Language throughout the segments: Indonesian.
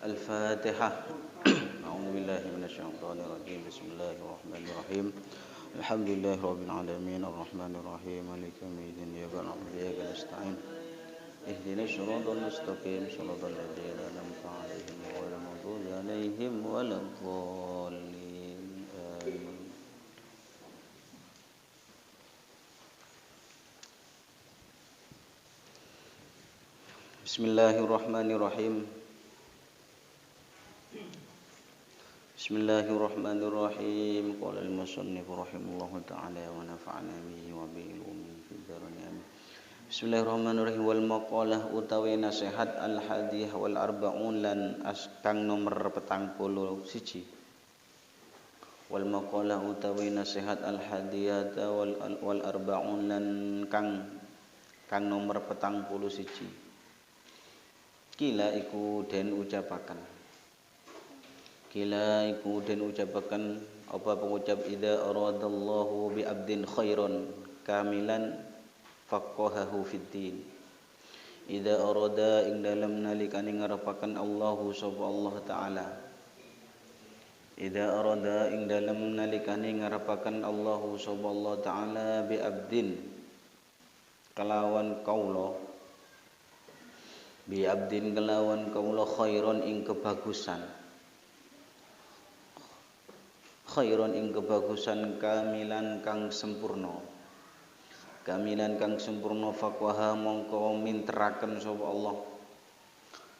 Al-Fatihah. A'udzubillahi minasyaitonir rajim. Bismillahirrahmanirrahim. Alhamdulillahirabbil alamin arrahmanir rahim maliki yaumiddin iyyaka na'budu wa iyyaka nasta'in. Ihdinas siratal mustaqim siratal ladzina an'amta 'alaihim ghairil maghdubi 'alaihim waladdallin. Amin. Bismillahirrahmanirrahim. Bismillahirrahmanirrahim. Qala al-musannif rahimahullahu ta'ala wa nafa'ana bihi wa bi ilmihi fid dharain amin. Bismillahirrahmanirrahim. Wal maqalah utawi nasihat al-hadiyah wal arba'un lan kang nomor 41. Wal maqalah utawi nasihat al-hadiyah wal arba'un lan kang nomor 41. Kila iku den ucapaken apa pengucap idza aradallahu bi abdin khairan kamilan faqahahu fid din. Idza arada ing dalem nalikane ngarepaken Allahu sapa Allah taala. Idza arada ing dalem nalikane ngarepaken Allahu sapa Allah taala bi abdin kelawan kaula. Bi abdin kelawan kaula khairan ing kebagusan. Khairon ing kebagusan kamilan kang sempurna. Kamilan kang sempurna faqaha mongko minteraken sapa Allah.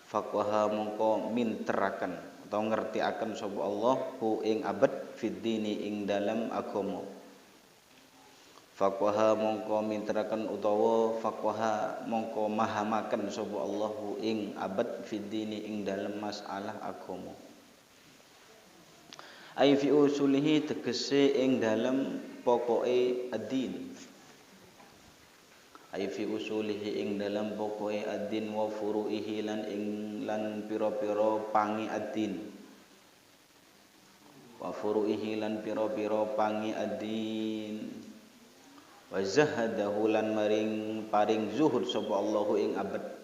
Faqaha mongko minteraken atau ngertiaken sapa Allah hu ing abad fid dini ing dalam agama. Faqaha mongko minteraken utawa faqaha mongko mahamaken sapa Allah hu ing abad fid dini ing dalam masalah agama. Ai fi usulihi tegese ing dalem pokoke ad-din. Ai fi usulihi ing dalem pokoke ad-din wa furu'ihi lan pira-pira pangi ad-din. Wa furu'ihi lan pira-pira pangi ad-din. Wa zahadahu lan paring zuhud sapa Allahu ing abad.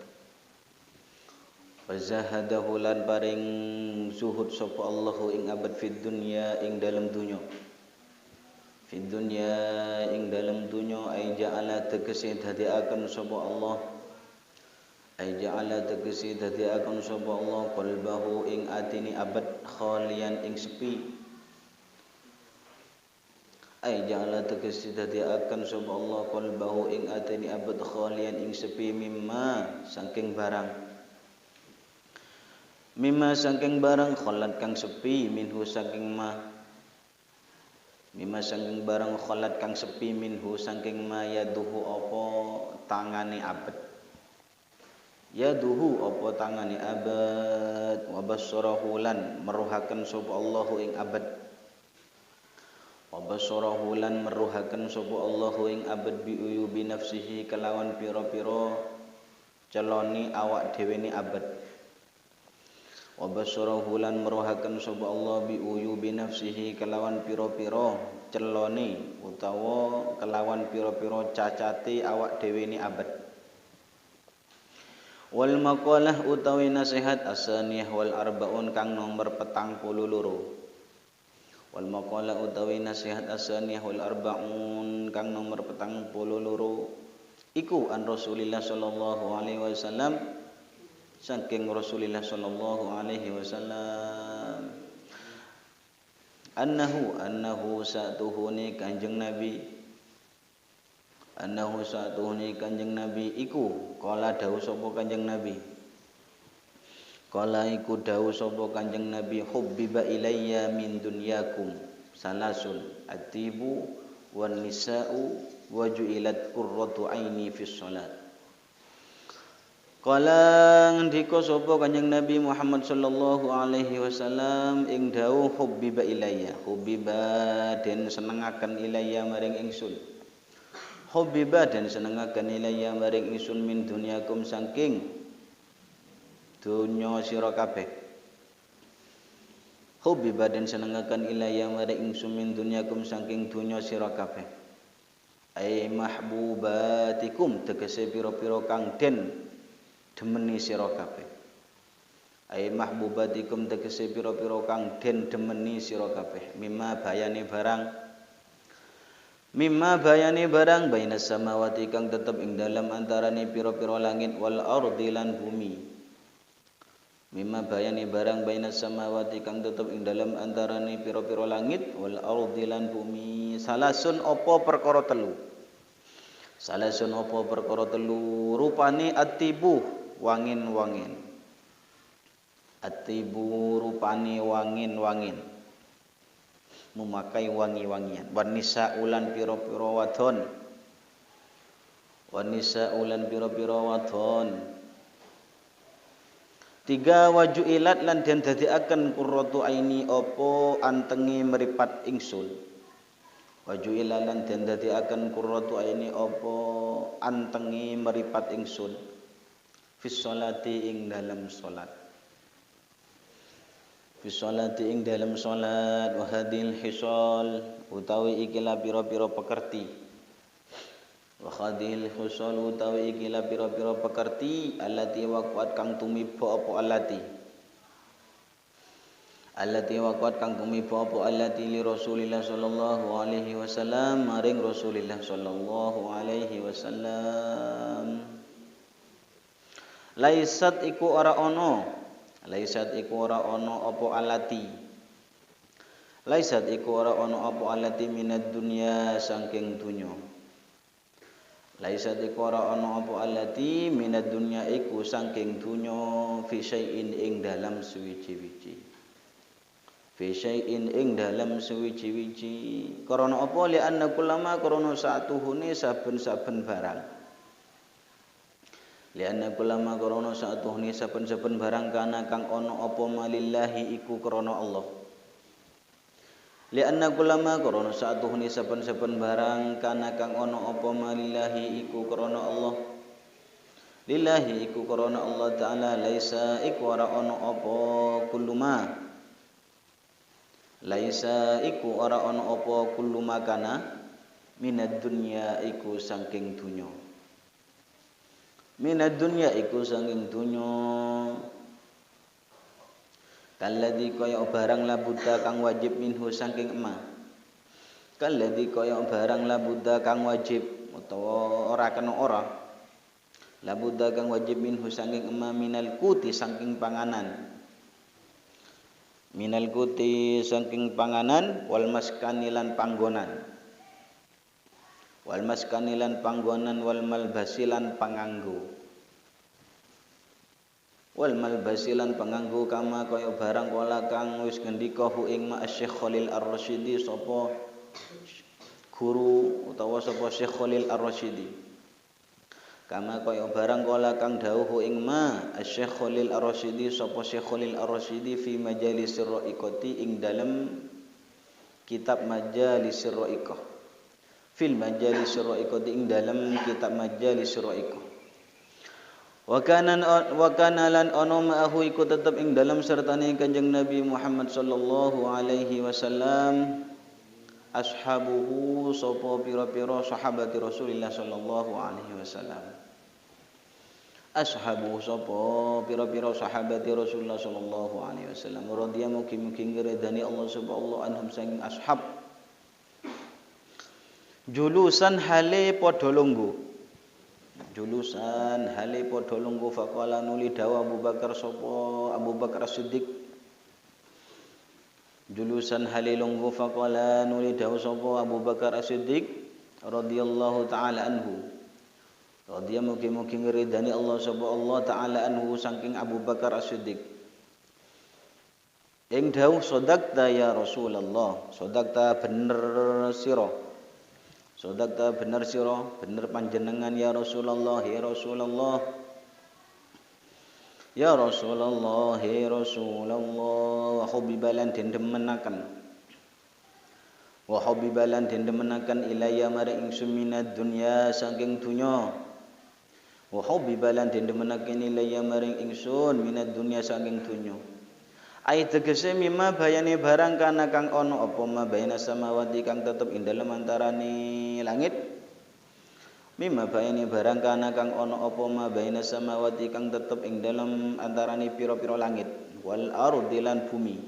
Wa zahadahu lan paring zuhud sapa Allahu ing abad fid dunya ing dalam dunya. Fid dunya ing dalam dunya ay ja'ala tegese dadiaken sapa Allah. Ay ja'ala tegese dadiaken sapa Allah qalbahu ing atine abad khalian ing sepi. Ay ja'ala tegese dadiaken sapa Allah qalbahu ing atine abad khalian ing sepi mimma saking barang. Mimma saking barang kholat kang sepi minhu saking ma. Mimma saking barang kholat kang sepi minhu saking ma yaduhu apa tangane abad. Yaduhu apa tangane abad wa basarahu lan meruhaken sapa Allahu ing abad. Wa basarahu lan meruhaken sapa Allahu ing abad bi uyubi nafsihi kelawan pira-pira celoni awak dhewe ni abad. Wa basarahu lan meruhaken sapa Allah bi uyubi nafsihi kelawan pira-pira celone utawa kelawan pira-pira cacate awak dhewe ni abad. Wal maqalah utawi nasihat asaniyah wal arbaun kang nomor 42. Wal maqalah utawi nasihat asaniyah wal arbaun kang nomor 42 iku an Rasulillah sallallahu alaihi wasallam saking Rasulullah sallallahu alaihi wasallam annahu sa'tuhuni Kanjeng Nabi iku kala dawuh sapa Kanjeng Nabi hubbiba ilayya min dunyakum salasun atibu wan nisa'u wa ju'ilat qurratu aini fis shalat. Kala ngendika sapa Kanjeng Nabi Muhammad sallallahu alaihi wasallam ing dawuh hubbiba ilayya. Hubbiba den senengaken ilayya maring ingsun. Hubbiba den senengaken ilayya maring ingsun min dunyakum saking donya sira kabeh. Hubbiba den senengaken ilayya maring ingsun min dunyakum saking donya sira kabeh. Ai mahbubatikum tegese pira-pira kang den demeni sira kabeh. ai mahbubatikum tegese pira-pira kang den demeni sira kabeh mimma bayane barang bainas samawati kang tetep ing dalam antarane pira-pira langit wal ardi lan bumi mimma bayane barang bainas samawati kang tetep ing dalam antarane pira-pira langit wal ardi lan bumi salasun apa perkara telu rupane atibu wangin atibu rupane wangin memakai wangi-wangian wanisa ulan pira-pira wadon tiga wajuilat lan den dadiaken qurratu aini apa antengi meripat ingsun wajuilat lan den dadiaken qurratu aini apa antengi meripat ingsun fis sholati ing dalam salat wa hadil hisal utawi ikilah pira-pira pekerti allati waqat kang tumiba apa allati li Rasulillah sallallahu alaihi wasallam maring Rasulillah sallallahu alaihi wasallam laisat iku ora ana apa minad dunya saking dunya minad dunya iku saking dunya fi syai'in ing dalam suwiji karena apa li anna kullama karena satuhune saben-saben barang kana kang ana apa malillahi iku krana Allah lianna kullama krana satuhune saben-saben barang kana kang ana apa malillahi iku krana Allah lillahi iku krana Allah taala laisa iku ora ana apa kulluma kana minad dunya iku saking dunya kalladzi kaya barang labudha kang wajib minhu saking emak utawa ora kena ora labudha kang wajib minhu saking emak minal kuti saking panganan wal maskani lan panggonan wal malbasi lan panganggo kama kaya barang kala kang wis ngendika hu ing ma Syekh Khalil Ar-Rasyidi sapa guru utawa sapa Syekh Khalil Ar-Rasyidi kama kaya barang kala kang dawuh ing ma Syekh Khalil Ar-Rasyidi sapa Syekh Khalil Ar-Rasyidi fi majalisir ra'iqati ing dalem kitab majalisir ra'iqah fil majalisir ra'iqati ing dalem kitab majalisir ra'iqah wa kana lan ana ma'ahu iku tetep ing dalam sertane Kanjeng Nabi Muhammad sallallahu alaihi wasallam ashabuhu sapa pira-pira sahabat Rasulillah sallallahu alaihi wasallam pira-pira sahabat Rasulullah sallallahu alaihi wasallam radhiyallahu mugi-mugi ngredani Allah subhanahu anhum saking ashab julusan hale padha lungguh faqala nuli dawa Abu Bakar sapa Abu Bakar As-Siddiq julusan hale lungguh faqala nuli dawa sapa Abu Bakar As-Siddiq radhiyallahu taala anhu mugi-mugi ngridani Allah sapa Allah taala anhu saking Abu Bakar As-Siddiq ing dawuh sadaqta ya Rasulullah sadaqta bener sira bener panjenengan ya Rasulullah wa hubibalan den demenaken ilayya maring ingsun minad dunya saking dunya ai tegese mimma bayane barang kana kang ana apa ma baina samawati kang tetep ing dalem antarane langit mimma bayani barang kana kang ana apa ma baina samawati kang tetep ing dalem antarane pira-pira langit wal ardi lan bumi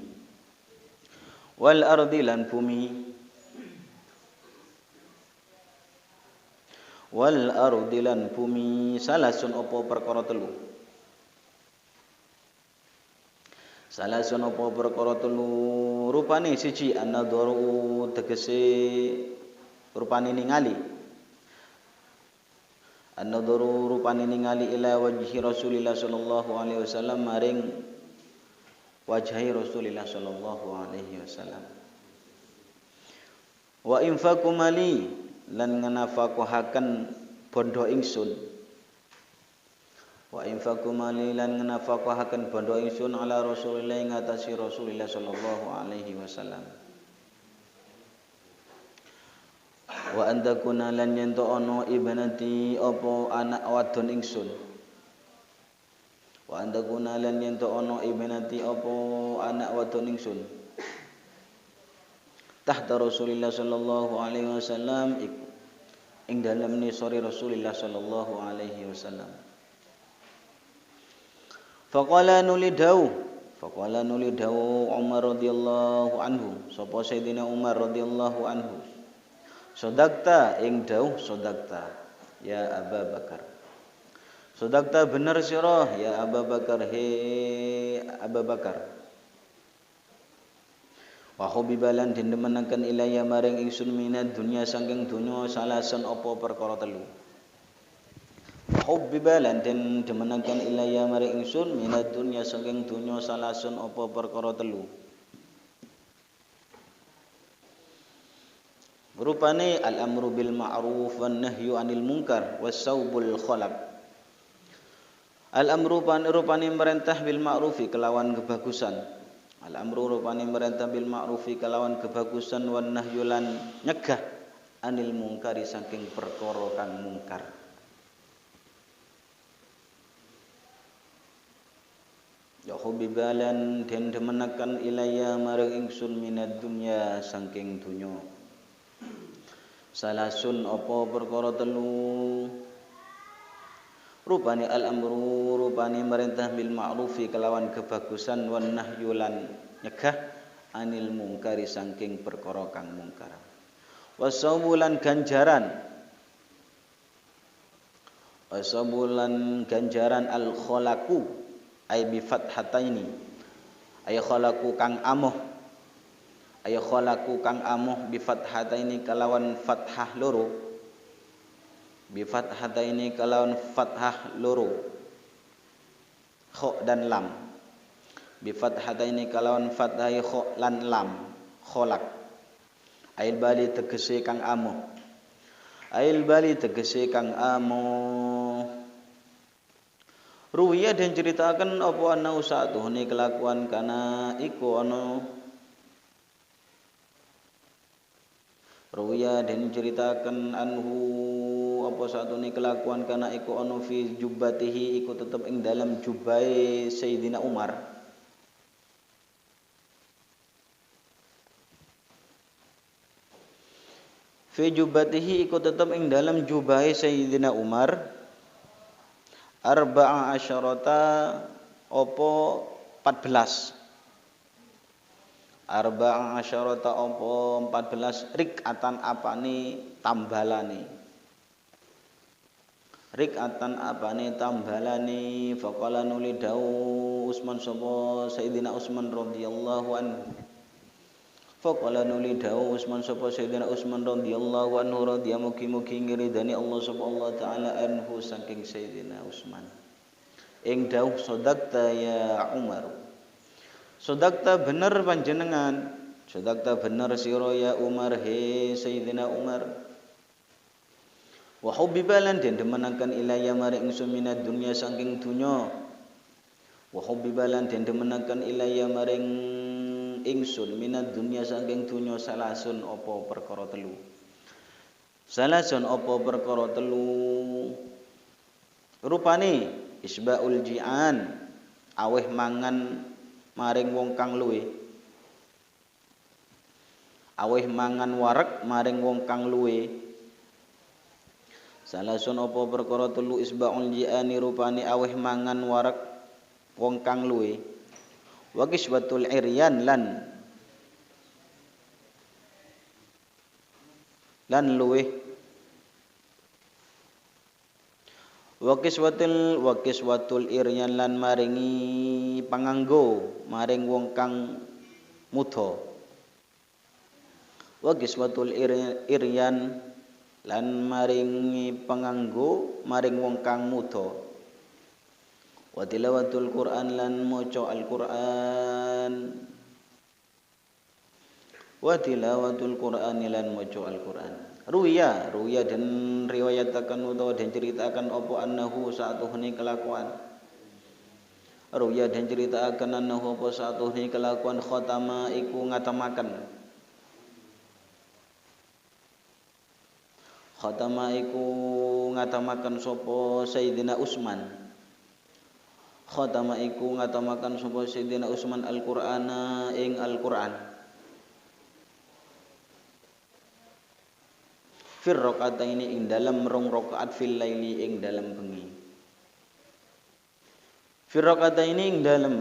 salasun apa perkara telu rupane siji an-nadharu tegese rupane ningali an-nadharu rupane ningali ila wajhi Rasulillah sallallahu alaihi wasallam maring wajhi Rasulillah sallallahu alaihi wasallam wa infaqu mali lan ngenafaqahaken bondo ingsun ala Rasulillah ing atase Rasulillah sallallahu alaihi wasallam wa andakuna lan yen to ana ibnati apa anak wadon ingsun tahta Rasulillah sallallahu alaihi wasallam ing dalem nisori Rasulillah sallallahu alaihi wasallam faqala nulidahu Umar radhiyallahu anhu sapa Sayyidina Umar radhiyallahu anhu sodakta ing dawuh sodakta ya Abu Bakar sodakta bener sira ya Abu Bakar he Abu Bakar wa hubibalan den demenaken ilaya maring ingsun minad dunya saking donya salasan apa perkara telu hubbibalan den demenaken ilaya maring ingsun minad dunya saking donya salasan apa perkara telu rupane al-amru bil ma'ruf wan nahyu 'anil munkar was-saubul khalaq al-amru rupane merintah bil ma'rufi kelawan kebagusan wan nahyu lan nyegah 'anil munkari saking perkara kang mungkar ya hubibalan den demenaken ilaya maring ingsun minad dunya saking dunya salasun apa perkara telu rupane al-amru rupane merintah bil ma'rufi kelawan kebagusan wan nahyu lan nyegah anil mungkari saking perkara kang mungkar wasabulan ganjaran al khalaqu ay bi fathataini ay khalaqu kang amoh bi fathataini kalawan fathah loro kha dan lam bi fathataini kalawan fathah kha lan lam khalaq ail bali tegese kang amoh ruwiya den ceritakan apa ana usatuhne kelakuan kana iku ana ruwiya den ceritakan anhu apa satune kelakuan kana iku ana fi jubbatihi iku tetep ing dalam jubahe Sayyidina Umar arba'a asyarata apa 14 rik'atan apane tambalane faqala nulidau Utsman sapa Sayyidina Utsman radhiyallahu anhu radhiya mugi-mugi ngridani Allah subhanahu wa taala anhu saking Sayyidina Utsman ing dawuh sadaqta ya Umar sadaqta bener panjenengan sadaqta bener sira ya Umar he Sayyidina Umar wa hubbibalan den demenaken ilaya maring ingsun minad dunya saking dunya ingsun minad dunya saking dunya salasun apa perkara telu rupane isbaul ji'an aweh mangan maring wong kang luwe Salasun apa perkara telu isbaul jiani rupane aweh mangan warak wong kang luwe. Wa kiswatul iryan lan luwe. Wa kiswatul iryan lan maringi panganggo maring wong kang mudha. Wa kiswatul iryan lan maringi panganggo maring wong kang mudha. Wa tilawatul Qur'an lan maca Al-Qur'an. Wa tilawatul Qur'an lan maca Al-Qur'an. Ruya dan riwayatakan utawa dan ceritakan apa annahu sa'atuhni kelakuan. Ruya dan ceritakan annahu apa sa'atuhni kelakuan khatama iku ngatamaken. Khatama iku ngatamaken sapa Sayyidina Utsman. Khatama iku ngatamaken sapa Sayyidina Utsman Al-Qur'ana ing Al-Qur'an. Fir rakaataini ing dalam rong rakaat fil laili ing dalam bengi. Fir rakaataini ing dalam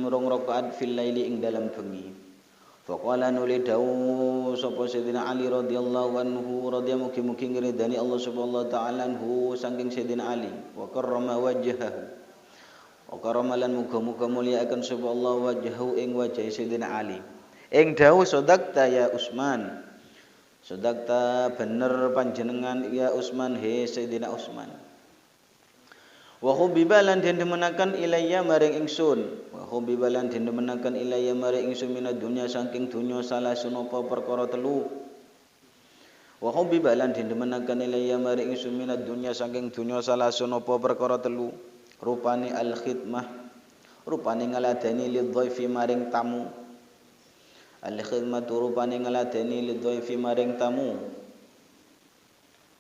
rong rakaat fil laili ing dalam bengi. Faqala nuli dawu sapa Sayyidina Ali radhiyallahu anhu radhiyallahu mugi-mugi ngridani Allah subhanahu wa ta'ala anhu saking Sayyidina Ali wa karrama wajhahu. Wa karamalan muga-muga mulyakaken sapa Allah wajhahu ing wajah Sayyidina Ali. Ing dawuh sadaqta ya Utsman. Sadaqta bener panjenengan ya Utsman he Sayyidina Utsman. Wa hubibalan den demenaken ilayya maring ingsun. Wa hubibalan den demenaken ilayya maring ingsun minad dunya saking dunya salah sunapa perkara telu. Wa hubibalan den demenaken ilayya maring ingsun minad dunya saking dunya salah sunapa perkara telu. Rupane al-khidmah, rupane ngaladeni lidhaifi maring tamu. Al-khidmatu rupane ngaladeni lidhaifi maring tamu.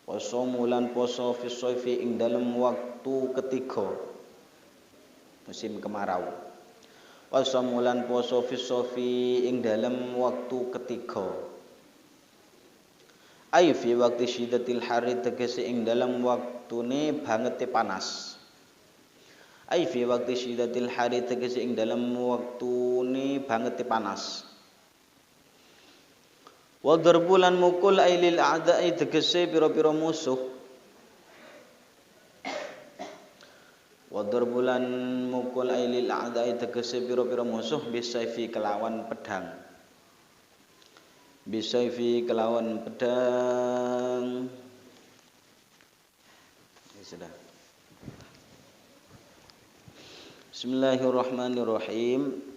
Wasomulan poso fi shayfi ing dalem waktu ketiga musim kemarau. Wasomulan poso fi shayfi ing dalem waktu ketiga. Ai fi waqti syiddatil harri tegese ing dalem waktune bangete panas. Ai fi waqti syiddatil hari tegese ing dalam waktune banget panas. Wa darbulan mukul ailil a'da'i tegese pira-pira musuh. Wa darbulan mukul ailil a'da'i tegese pira-pira musuh bisayfi kelawan pedang. Bisayfi kelawan pedang. Ya sudah. Bismillahirrahmanirrahim.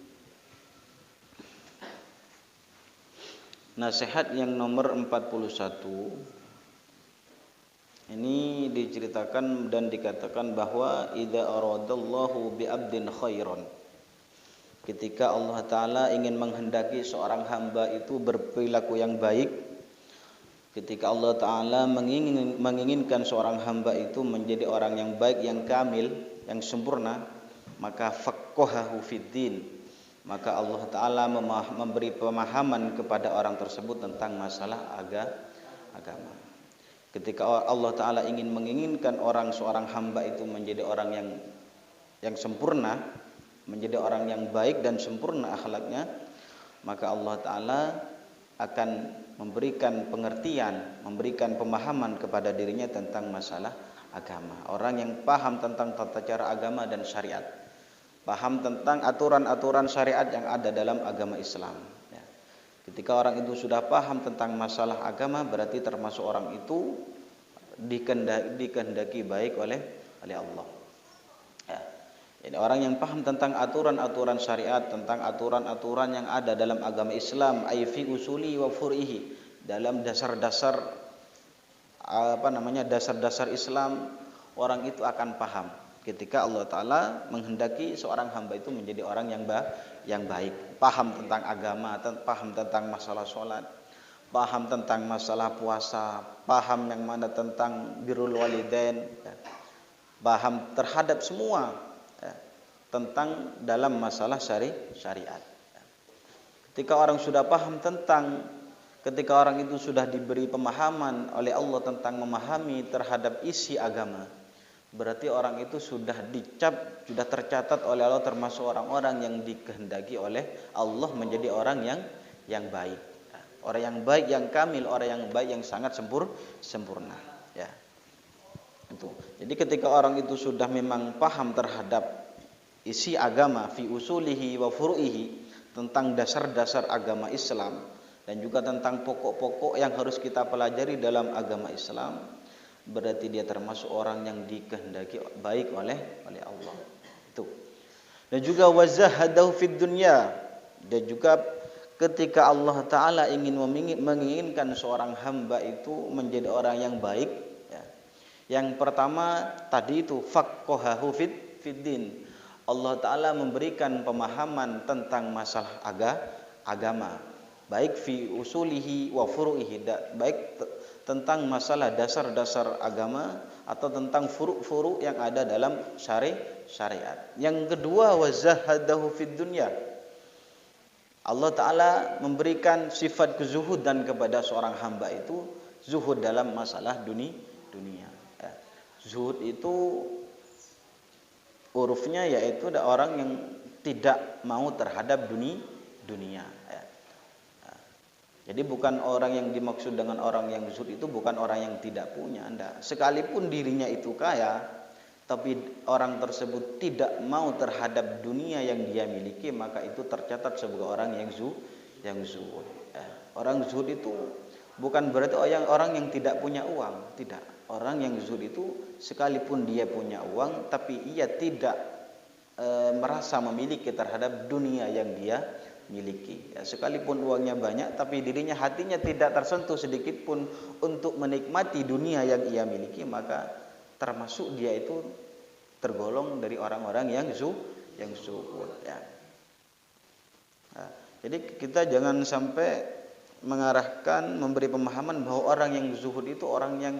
Nasihat yang nomor 41. Ini diceritakan dan dikatakan bahwa idza aradallahu bi 'abdin khairan. Ketika Allah taala ingin menghendaki seorang hamba itu berperilaku yang baik, ketika Allah taala menginginkan seorang hamba itu menjadi orang yang baik, yang kamil, yang sempurna, maka faqahahu fiddin, maka Allah taala memberi pemahaman kepada orang tersebut tentang masalah agama. Ketika Allah taala menginginkan seorang hamba itu menjadi orang yang sempurna, menjadi orang yang baik dan sempurna akhlaknya, maka Allah taala akan memberikan pengertian, memberikan pemahaman kepada dirinya tentang masalah agama. Orang yang paham tentang tata cara agama dan syariat, paham tentang aturan-aturan syariat yang ada dalam agama Islam. Ya. Ketika orang itu sudah paham tentang masalah agama, berarti termasuk orang itu dikehendaki baik oleh Allah. Ya. Jadi orang yang paham tentang aturan-aturan syariat, tentang aturan-aturan yang ada dalam agama Islam, ai fi usuli wa furihi, dalam dasar-dasar dasar-dasar Islam, orang itu akan paham ketika Allah taala menghendaki seorang hamba itu menjadi orang yang baik, paham tentang agama, paham tentang masalah sholat, paham tentang masalah puasa, paham yang mana tentang birrul walidain, paham terhadap semua tentang dalam masalah syariat. Ketika orang sudah paham tentang ketika orang itu sudah diberi pemahaman oleh Allah tentang memahami terhadap isi agama, berarti orang itu sudah dicap, sudah tercatat oleh Allah termasuk orang-orang yang dikehendaki oleh Allah menjadi orang yang baik. Orang yang baik, yang kamil, orang yang baik yang sangat sempurna. Ya. Itu. Jadi ketika orang itu sudah memang paham terhadap isi agama, fi usulihi wa furu'ihi, tentang dasar-dasar agama Islam dan juga tentang pokok-pokok yang harus kita pelajari dalam agama Islam, berarti dia termasuk orang yang dikehendaki baik oleh Allah. Itu. Dan juga wazahadahu fid dunya, dan juga ketika Allah Ta'ala ingin menginginkan seorang hamba itu menjadi orang yang baik, ya. Yang pertama tadi itu faqahahu fid din. Allah Ta'ala memberikan pemahaman tentang masalah agama, baik fi usulihi wa furu'ihi, baik tentang masalah dasar-dasar agama atau tentang furu'-furu' yang ada dalam syariat. Yang kedua wazahadahu fid dunya. Allah Ta'ala memberikan sifat kezuhudan kepada seorang hamba itu, zuhud dalam masalah dunia. Zuhud itu urufnya yaitu ada orang yang tidak mau terhadap dunia. Jadi bukan orang yang dimaksud dengan orang yang zuhud itu bukan orang yang tidak punya, enggak. Sekalipun dirinya itu kaya, tapi orang tersebut tidak mau terhadap dunia yang dia miliki, maka itu tercatat sebagai orang yang zuhud. Orang zuhud itu bukan berarti orang yang tidak punya uang, tidak. Orang yang zuhud itu sekalipun dia punya uang, tapi ia tidak merasa memiliki terhadap dunia yang dia miliki. Sekalipun uangnya banyak, tapi dirinya hatinya tidak tersentuh sedikit pun untuk menikmati dunia yang ia miliki, maka termasuk dia itu tergolong dari orang-orang yang zuhud. Ya. Nah, jadi kita jangan sampai mengarahkan, memberi pemahaman bahwa orang yang zuhud itu orang yang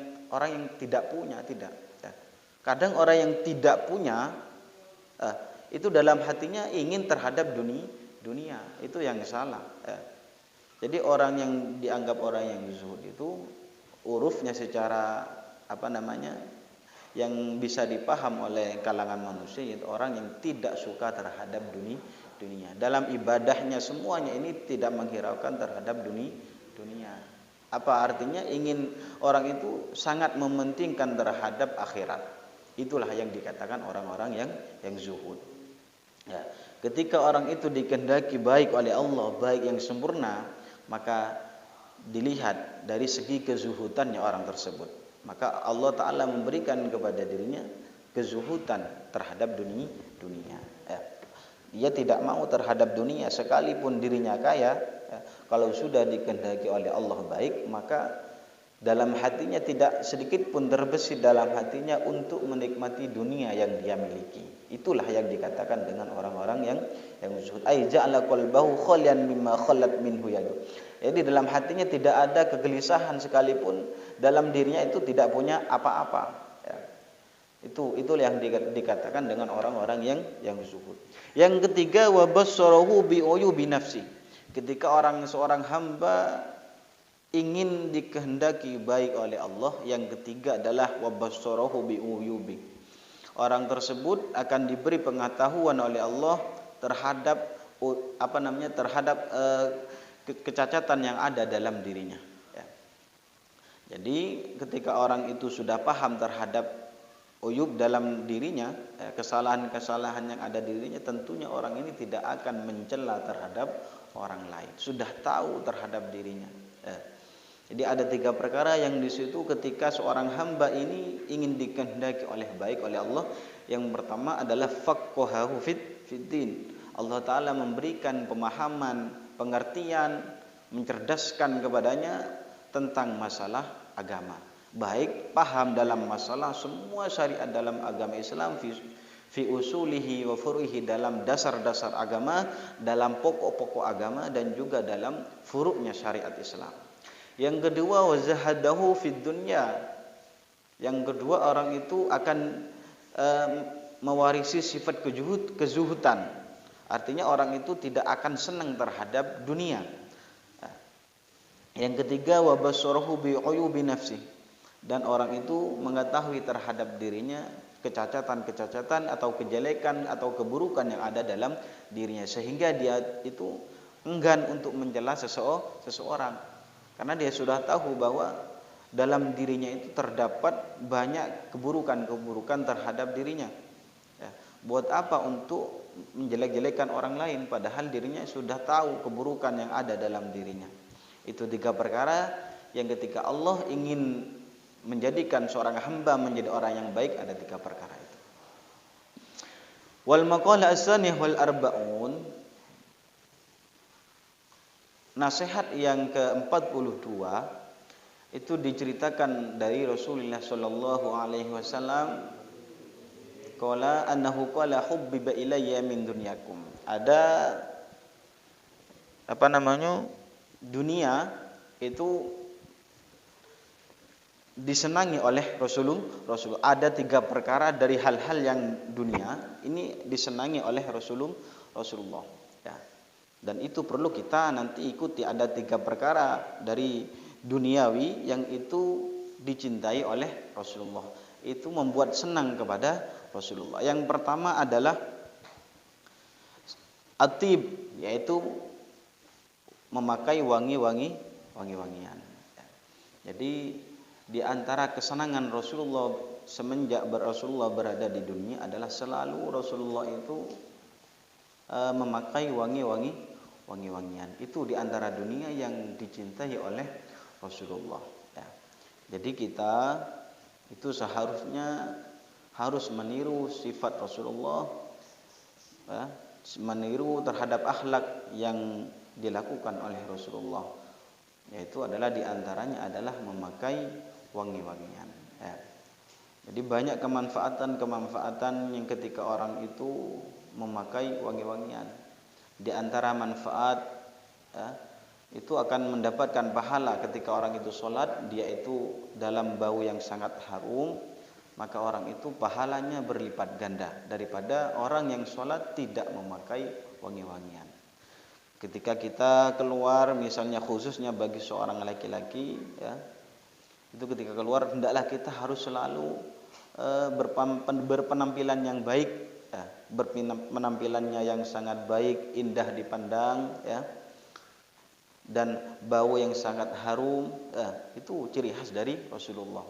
tidak punya, tidak. Ya. Kadang orang yang tidak punya itu dalam hatinya ingin terhadap dunia, itu yang salah. Ya. Jadi orang yang dianggap orang yang zuhud itu urufnya secara yang bisa dipaham oleh kalangan manusia, yaitu orang yang tidak suka terhadap dunia. Dalam ibadahnya semuanya ini tidak menghiraukan terhadap dunia. Apa artinya? Ingin orang itu sangat mementingkan terhadap akhirat. Itulah yang dikatakan orang-orang yang zuhud. Ya. Ketika orang itu dikehendaki baik oleh Allah, baik yang sempurna, maka dilihat dari segi kezuhudannya orang tersebut. Maka Allah Ta'ala memberikan kepada dirinya kezuhudan terhadap dunia. Ya. Dia tidak mau terhadap dunia sekalipun dirinya kaya. Ya. Kalau sudah dikehendaki oleh Allah baik, maka dalam hatinya tidak sedikit pun terbesit dalam hatinya untuk menikmati dunia yang dia miliki. Itulah yang dikatakan dengan orang-orang yang zuhud. Ai ja'ala qalbahu khalian mimma khalat minhu yadu. Jadi dalam hatinya tidak ada kegelisahan sekalipun, dalam dirinya itu tidak punya apa-apa. Ya. Itu yang dikatakan dengan orang-orang yang zuhud. Yang ketiga wa bassarahu bi uyubi nafsi. Ketika seorang hamba ingin dikehendaki baik oleh Allah, yang ketiga adalah wa bassarahu bi uyubi. Orang tersebut akan diberi pengetahuan oleh Allah terhadap kecacatan yang ada dalam dirinya. Ya. Jadi ketika orang itu sudah paham terhadap uyub dalam dirinya, kesalahan-kesalahan yang ada di dirinya, tentunya orang ini tidak akan mencela terhadap orang lain. Sudah tahu terhadap dirinya. Ya. Jadi ada 3 perkara yang di situ ketika seorang hamba ini ingin dikehendaki baik oleh Allah. Yang pertama adalah faqahahu fid din. Allah Ta'ala memberikan pemahaman, pengertian, mencerdaskan kepadanya tentang masalah agama. Baik paham dalam masalah semua syariat dalam agama Islam, fi usulihi wa furu'ihi, dalam dasar-dasar agama, dalam pokok-pokok agama, dan juga dalam furu'nya syariat Islam. Yang kedua wazahadahu fid dunya. Yang kedua orang itu akan mewarisi sifat kezuhudan. Artinya orang itu tidak akan senang terhadap dunia. Yang ketiga, wa basarahu bi uyubi nafsi, dan orang itu mengetahui terhadap dirinya kecacatan-kecacatan atau kejelekan atau keburukan yang ada dalam dirinya, sehingga dia itu enggan untuk mencela seseorang, karena dia sudah tahu bahwa dalam dirinya itu terdapat banyak keburukan-keburukan terhadap dirinya. Ya, buat apa untuk menjelek-jelekan orang lain padahal dirinya sudah tahu keburukan yang ada dalam dirinya. Itu 3 perkara yang ketika Allah ingin menjadikan seorang hamba menjadi orang yang baik, ada 3 perkara itu. Wal maqalah as-saniyah wal arba'un, nasihat yang ke-42 itu diceritakan dari Rasulullah sallallahu alaihi wasallam, qala annahu qala hubbiba ilayya min dunyakum. Ada dunia itu disenangi oleh Rasulullah. Ada 3 perkara dari hal-hal yang dunia ini disenangi oleh Rasulullah. Ya. Dan itu perlu kita nanti ikuti. Ada 3 perkara dari duniawi yang itu dicintai oleh Rasulullah. Itu membuat senang kepada Rasulullah. Yang pertama adalah atib, yaitu memakai wangi-wangian. Jadi di antara kesenangan Rasulullah semenjak Rasulullah berada di dunia adalah selalu Rasulullah itu memakai wangi-wangian. Itu di antara dunia yang dicintai oleh Rasulullah. Ya. Jadi kita itu seharusnya harus meniru sifat Rasulullah, ya, meniru terhadap akhlak yang dilakukan oleh Rasulullah, yaitu adalah diantaranya adalah memakai wangi-wangian. Ya. Jadi banyak kemanfaatan yang ketika orang itu memakai wangi-wangian. Di antara manfaat, ya, itu akan mendapatkan pahala ketika orang itu sholat, dia itu dalam bau yang sangat harum, maka orang itu pahalanya berlipat ganda daripada orang yang sholat tidak memakai wangi-wangian. Ketika kita keluar, misalnya khususnya bagi seorang laki-laki, ya, itu ketika keluar hendaklah kita harus selalu berpenampilan yang baik, ya, penampilannya yang sangat baik, indah dipandang, ya, dan bau yang sangat harum, ya, itu ciri khas dari Rasulullah.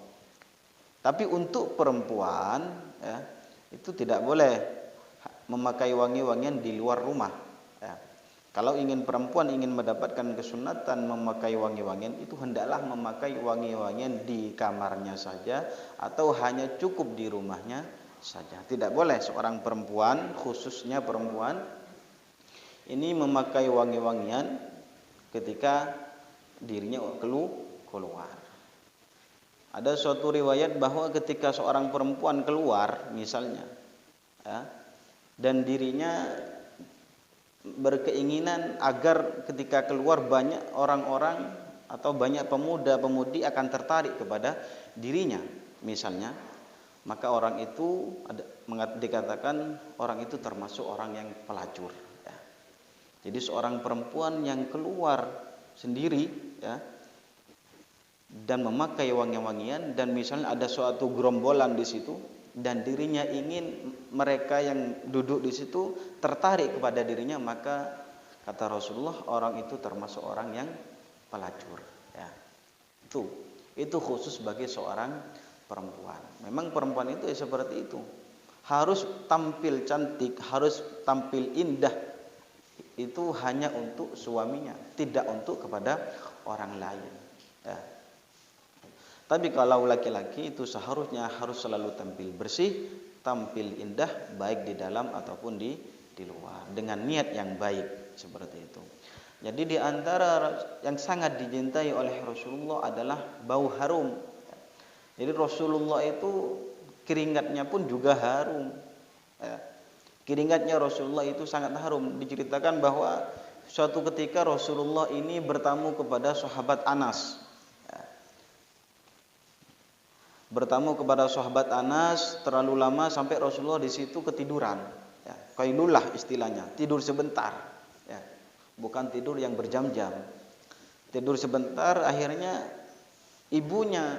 Tapi untuk perempuan, ya, itu tidak boleh memakai wangi-wangian di luar rumah. Ya. Kalau perempuan ingin mendapatkan kesunatan memakai wangi-wangian, itu hendaklah memakai wangi-wangian di kamarnya saja atau hanya cukup di rumahnya saja. Tidak boleh seorang perempuan, khususnya perempuan, ini memakai wangi-wangian ketika dirinya keluar. Ada suatu riwayat bahwa ketika seorang perempuan keluar misalnya, ya, dan dirinya berkeinginan agar ketika keluar banyak orang-orang atau banyak pemuda-pemudi akan tertarik kepada dirinya misalnya, maka orang itu dikatakan orang itu termasuk orang yang pelacur. Ya. Jadi seorang perempuan yang keluar sendiri, ya, dan memakai wangi-wangian, dan misalnya ada suatu gerombolan di situ dan dirinya ingin mereka yang duduk di situ tertarik kepada dirinya, maka kata Rasulullah orang itu termasuk orang yang pelacur. Ya. Itu khusus bagi seorang perempuan. Memang perempuan itu seperti itu, harus tampil cantik, harus tampil indah. Itu hanya untuk suaminya, tidak untuk kepada orang lain. Ya. Tapi kalau laki-laki itu seharusnya harus selalu tampil bersih, tampil indah, baik di dalam ataupun di luar, dengan niat yang baik seperti itu. Jadi di antara yang sangat dicintai oleh Rasulullah adalah bau harum. Jadi Rasulullah itu keringatnya pun juga harum. Ya. Keringatnya Rasulullah itu sangat harum. Diceritakan bahwa suatu ketika Rasulullah ini bertamu kepada sahabat Anas. Bertamu kepada sahabat Anas terlalu lama sampai Rasulullah di situ ketiduran. Ya, qailulah istilahnya, tidur sebentar. Ya, bukan tidur yang berjam-jam. Tidur sebentar, akhirnya ibunya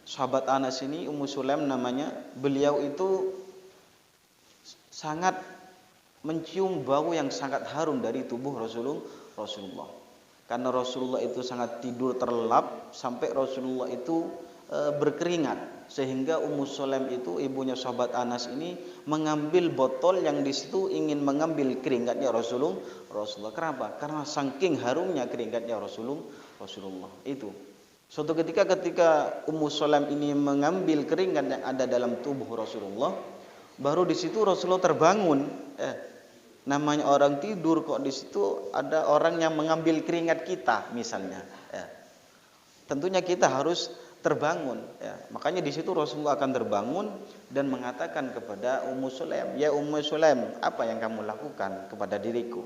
sahabat Anas ini, Ummu Sulaim namanya, beliau itu sangat mencium bau yang sangat harum dari tubuh Rasulullah. Karena Rasulullah itu sangat tidur terlelap sampai Rasulullah itu berkeringat, sehingga Ummu Sulaim itu, ibunya sahabat Anas ini, mengambil botol yang di situ ingin mengambil keringatnya Rasulullah. Kenapa? Karena saking harumnya keringatnya Rasulullah itu. Suatu ketika Ummu Sulaim ini mengambil keringat yang ada dalam tubuh Rasulullah, baru di situ Rasulullah terbangun. Namanya orang tidur kok di situ ada orang yang mengambil keringat kita misalnya. Tentunya kita harus terbangun. Makanya di situ Rasulullah akan terbangun dan mengatakan kepada Ummu Sulaim, "Ya Ummu Sulaim, apa yang kamu lakukan kepada diriku?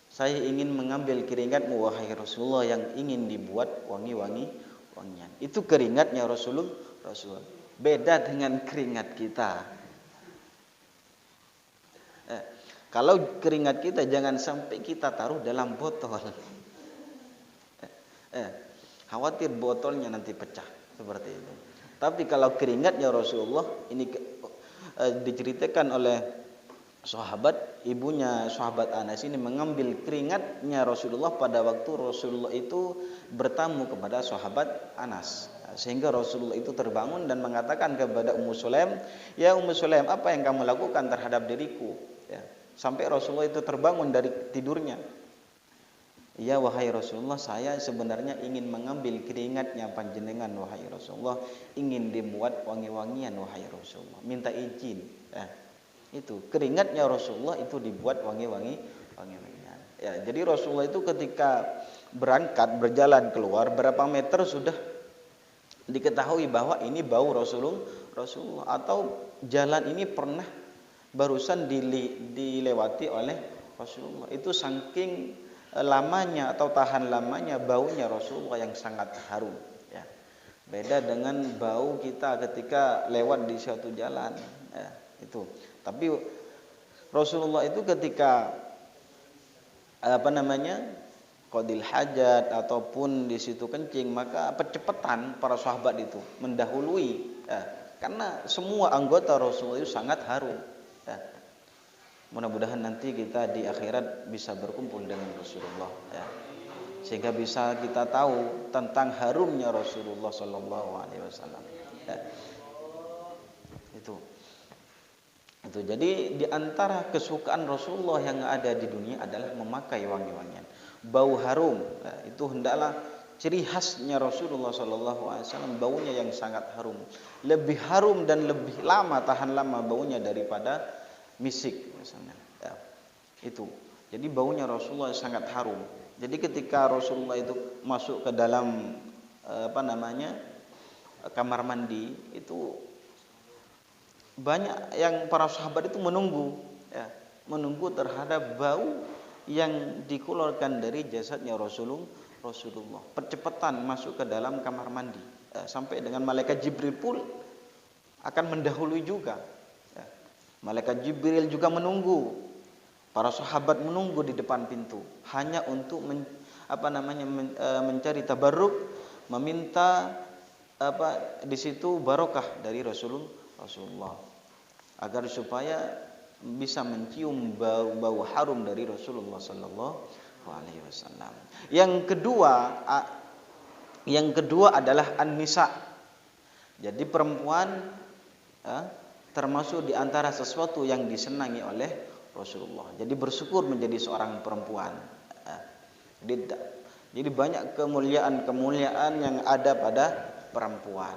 Saya ingin mengambil keringatmu wahai Rasulullah yang ingin dibuat wangian." Itu keringatnya Rasulullah. Beda dengan keringat kita. Kalau keringat kita jangan sampai kita taruh dalam botol. Khawatir botolnya nanti pecah seperti itu. Tapi kalau keringatnya Rasulullah ini diceritakan oleh sahabat, ibunya sahabat Anas ini mengambil keringatnya Rasulullah pada waktu Rasulullah itu bertamu kepada sahabat Anas. Sehingga Rasulullah itu terbangun dan mengatakan kepada Ummu Sulaim, "Ya Ummu Sulaim, apa yang kamu lakukan terhadap diriku?" Sampai Rasulullah itu terbangun dari tidurnya. "Ya wahai Rasulullah, saya sebenarnya ingin mengambil keringatnya panjenengan wahai Rasulullah, ingin dibuat wangi-wangian wahai Rasulullah, minta izin." Itu keringatnya Rasulullah itu dibuat wangi-wangian. Jadi Rasulullah itu ketika berangkat berjalan keluar berapa meter sudah diketahui bahwa ini bau Rasulullah, atau jalan ini pernah barusan dilewati oleh Rasulullah. Itu saking lamanya atau tahan lamanya baunya Rasulullah yang sangat harum. Beda dengan bau kita ketika lewat di suatu jalan. Itu. Tapi Rasulullah itu ketika qadil hajat ataupun di situ kencing, maka percepatan para sahabat itu mendahului. Karena semua anggota Rasulullah itu sangat harum. Mudah-mudahan nanti kita di akhirat bisa berkumpul dengan Rasulullah, sehingga bisa kita tahu tentang harumnya Rasulullah Sallallahu Alaihi Wasallam. Itu. Jadi di antara kesukaan Rasulullah yang ada di dunia adalah memakai wangi-wangian. Bau harum, itu hendaklah ciri khasnya Rasulullah Sallallahu Alaihi Wasallam, baunya yang sangat harum, lebih harum dan lebih lama tahan lama baunya daripada misik misalnya. Itu. Jadi baunya Rasulullah sangat harum. Jadi ketika Rasulullah itu masuk ke dalam kamar mandi, itu banyak yang para sahabat itu menunggu terhadap bau yang dikeluarkan dari jasadnya Rasulullah. Percepatan masuk ke dalam kamar mandi, sampai dengan malaikat Jibril pun akan mendahului juga. Malaikat Jibril juga menunggu, para sahabat menunggu di depan pintu hanya untuk mencari tabarruk, meminta di situ barokah dari Rasulullah, agar supaya bisa mencium bau harum dari Rasulullah Sallallahu Alaihi Wasallam. Yang kedua adalah an-nisa. Jadi perempuan termasuk di antara sesuatu yang disenangi oleh Rasulullah. Jadi bersyukur menjadi seorang perempuan. Jadi banyak kemuliaan yang ada pada perempuan.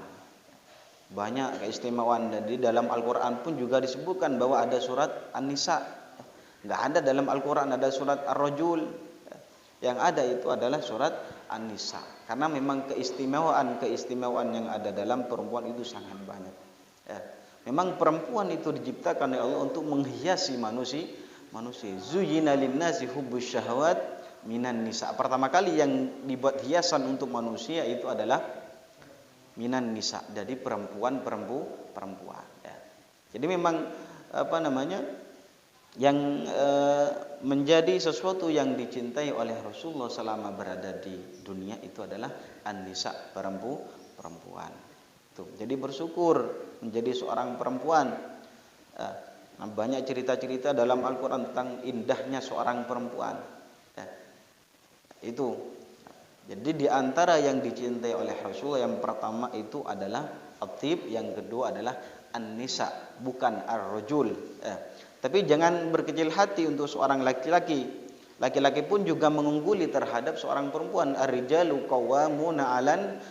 Banyak keistimewaan. Jadi dalam Al-Quran pun juga disebutkan bahwa ada surat An-Nisa. Enggak ada dalam Al-Quran ada surat Ar-Rajul. Yang ada itu adalah surat An-Nisa. Karena memang keistimewaan yang ada dalam perempuan itu sangat banyak. Memang perempuan itu diciptakan oleh Allah untuk menghiasi manusia. Zuyyina lin-nasi hubbus syahawat minan nisa. Pertama kali yang dibuat hiasan untuk manusia itu adalah minan nisa, jadi perempuan. Jadi memang yang menjadi sesuatu yang dicintai oleh Rasulullah selama berada di dunia itu adalah an-nisa, perempuan. Tuh, jadi bersyukur menjadi seorang perempuan. Banyak cerita-cerita dalam Al-Quran tentang indahnya seorang perempuan. Itu. Jadi di antara yang dicintai oleh Rasulullah yang pertama itu adalah at-tib, yang kedua adalah an-nisa, bukan ar-rajul. Tapi jangan berkecil hati untuk seorang laki-laki. Laki-laki pun juga mengungguli terhadap seorang perempuan. Ar-rijalu qawwamuna 'alan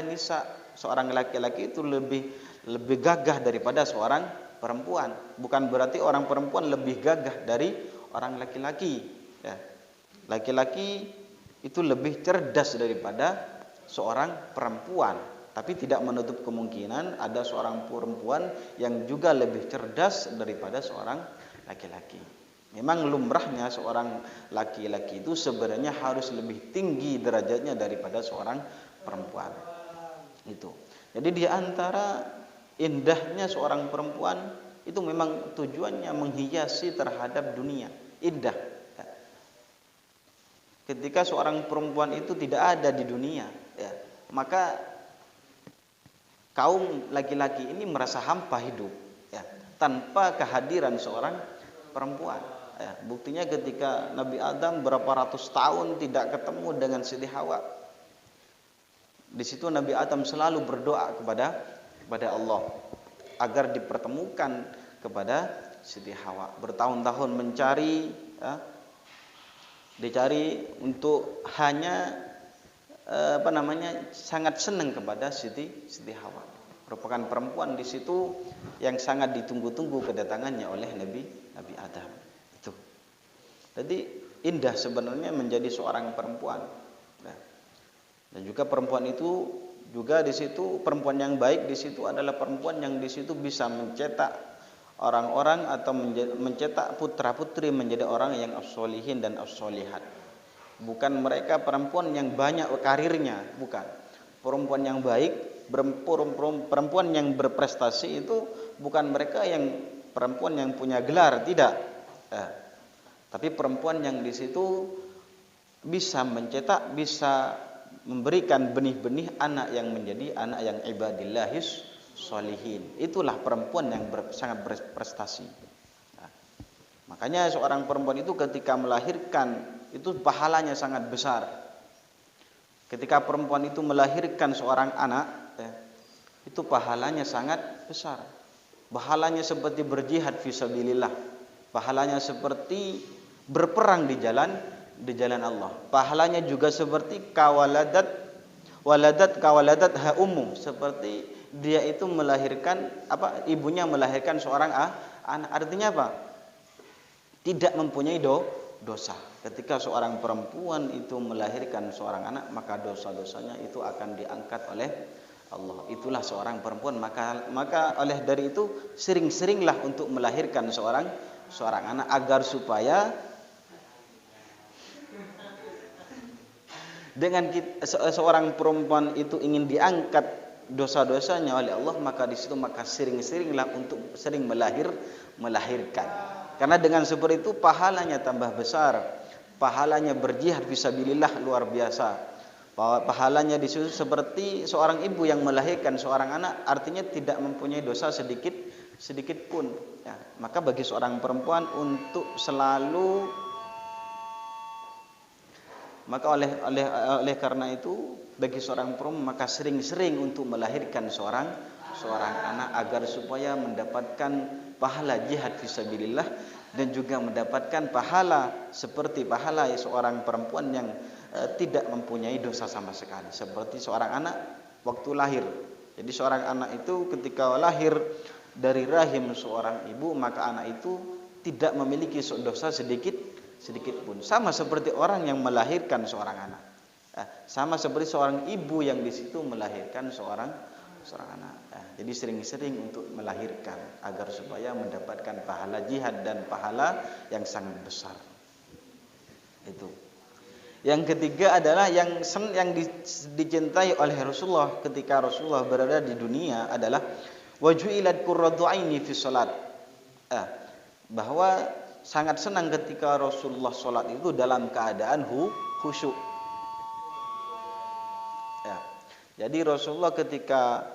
nisa. Seorang laki-laki itu lebih gagah daripada seorang perempuan. Bukan berarti orang perempuan lebih gagah dari orang laki-laki. Laki-laki itu lebih cerdas daripada seorang perempuan. Tapi tidak menutup kemungkinan ada seorang perempuan yang juga lebih cerdas daripada seorang laki-laki. Memang lumrahnya seorang laki-laki itu sebenarnya harus lebih tinggi derajatnya daripada seorang perempuan. Itu. Jadi di antara indahnya seorang perempuan itu memang tujuannya menghiasi terhadap dunia. Indah. Ketika seorang perempuan itu tidak ada di dunia, maka kaum laki-laki ini merasa hampa hidup tanpa kehadiran seorang perempuan. Buktinya ketika Nabi Adam berapa ratus tahun tidak ketemu dengan Siti Hawa. Di situ Nabi Adam selalu berdoa kepada Allah agar dipertemukan kepada Siti Hawa. Bertahun-tahun dicari untuk hanya sangat senang kepada Siti Hawa. Merupakan perempuan di situ yang sangat ditunggu-tunggu kedatangannya oleh Nabi Adam. Itu. Jadi indah sebenarnya menjadi seorang perempuan. Dan juga perempuan itu juga di situ perempuan yang baik di situ adalah perempuan yang di situ bisa mencetak orang-orang atau mencetak putra-putri menjadi orang yang as-solihin dan as-solihat. Bukan mereka perempuan yang banyak karirnya, bukan. Perempuan yang baik, perempuan yang berprestasi itu bukan mereka yang perempuan yang punya gelar, tidak. Tapi perempuan yang di situ bisa mencetak, bisa memberikan benih-benih anak yang menjadi anak yang ibadillahis sholihin. Itulah perempuan yang sangat berprestasi. Makanya seorang perempuan itu ketika melahirkan itu pahalanya sangat besar. Ketika perempuan itu melahirkan seorang anak, itu pahalanya sangat besar. Pahalanya seperti berjihad fisabilillah. Pahalanya seperti berperang di jalan Allah. Pahalanya juga seperti waladat ha ummu, seperti dia itu melahirkan ibunya melahirkan seorang anak. Artinya apa? Tidak mempunyai dosa. Ketika seorang perempuan itu melahirkan seorang anak, maka dosa-dosanya itu akan diangkat oleh Allah. Itulah seorang perempuan. Maka oleh dari itu sering-seringlah untuk melahirkan seorang anak agar supaya dengan seorang perempuan itu ingin diangkat dosa-dosanya oleh Allah, maka di situ sering-seringlah untuk sering melahirkan. Karena dengan seperti itu pahalanya tambah besar. Pahalanya berjihad fisabilillah luar biasa. Pahalanya di situ seperti seorang ibu yang melahirkan seorang anak, artinya tidak mempunyai dosa sedikit pun. Maka bagi seorang perempuan untuk selalu oleh karena itu bagi seorang perempuan maka sering-sering untuk melahirkan seorang anak agar supaya mendapatkan pahala jihad fisabilillah dan juga mendapatkan pahala seperti pahala seorang perempuan yang tidak mempunyai dosa sama sekali, seperti seorang anak waktu lahir. Jadi seorang anak itu ketika lahir dari rahim seorang ibu, maka anak itu tidak memiliki dosa sedikit pun. Sama seperti orang yang melahirkan seorang anak. Sama seperti seorang ibu yang di situ melahirkan seorang anak. Jadi sering-sering untuk melahirkan agar supaya mendapatkan pahala jihad dan pahala yang sangat besar. Itu. Yang ketiga adalah yang dicintai oleh Rasulullah ketika Rasulullah berada di dunia adalah waju'ilat qurratu aini fi shalat. Bahwa sangat senang ketika Rasulullah sholat itu dalam keadaan khusyuk. Ya. Jadi Rasulullah ketika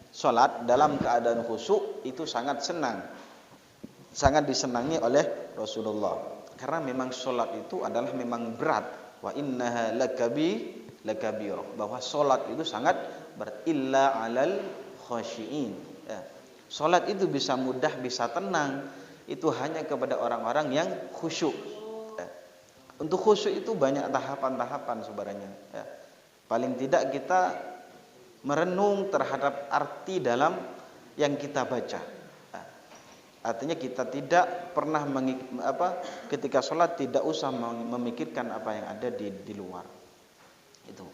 sholat dalam keadaan khusyuk itu sangat senang, sangat disenangi oleh Rasulullah. Karena memang sholat itu adalah memang berat. Wa innaha lakabirah, bahwa sholat itu sangat berat. Illa alal khasyiin. Ya. Sholat itu bisa mudah, bisa tenang, itu hanya kepada orang-orang yang khusyuk. Ya. Untuk khusyuk itu banyak tahapan-tahapan sebenarnya. Ya. Paling tidak kita merenung terhadap arti dalam yang kita baca. Ya. Artinya kita tidak pernah ketika sholat tidak usah memikirkan apa yang ada di luar. Itu.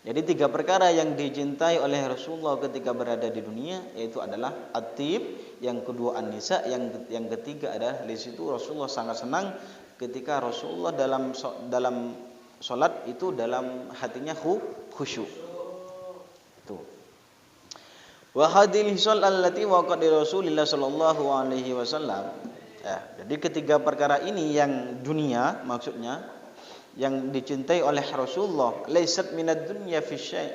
Jadi 3 perkara yang dicintai oleh Rasulullah ketika berada di dunia, yaitu adalah at-tib, yang kedua an-nisa, yang ketiga adalah di situ Rasulullah sangat senang ketika Rasulullah dalam sholat itu dalam hatinya khusyuk. Tuh. Wa hadhil hisal allati waqad Rasulillah sallallahu alaihi wasallam. Ya, jadi ketiga perkara ini yang dunia maksudnya yang dicintai oleh Rasulullah, laisat minad dunya fi syai',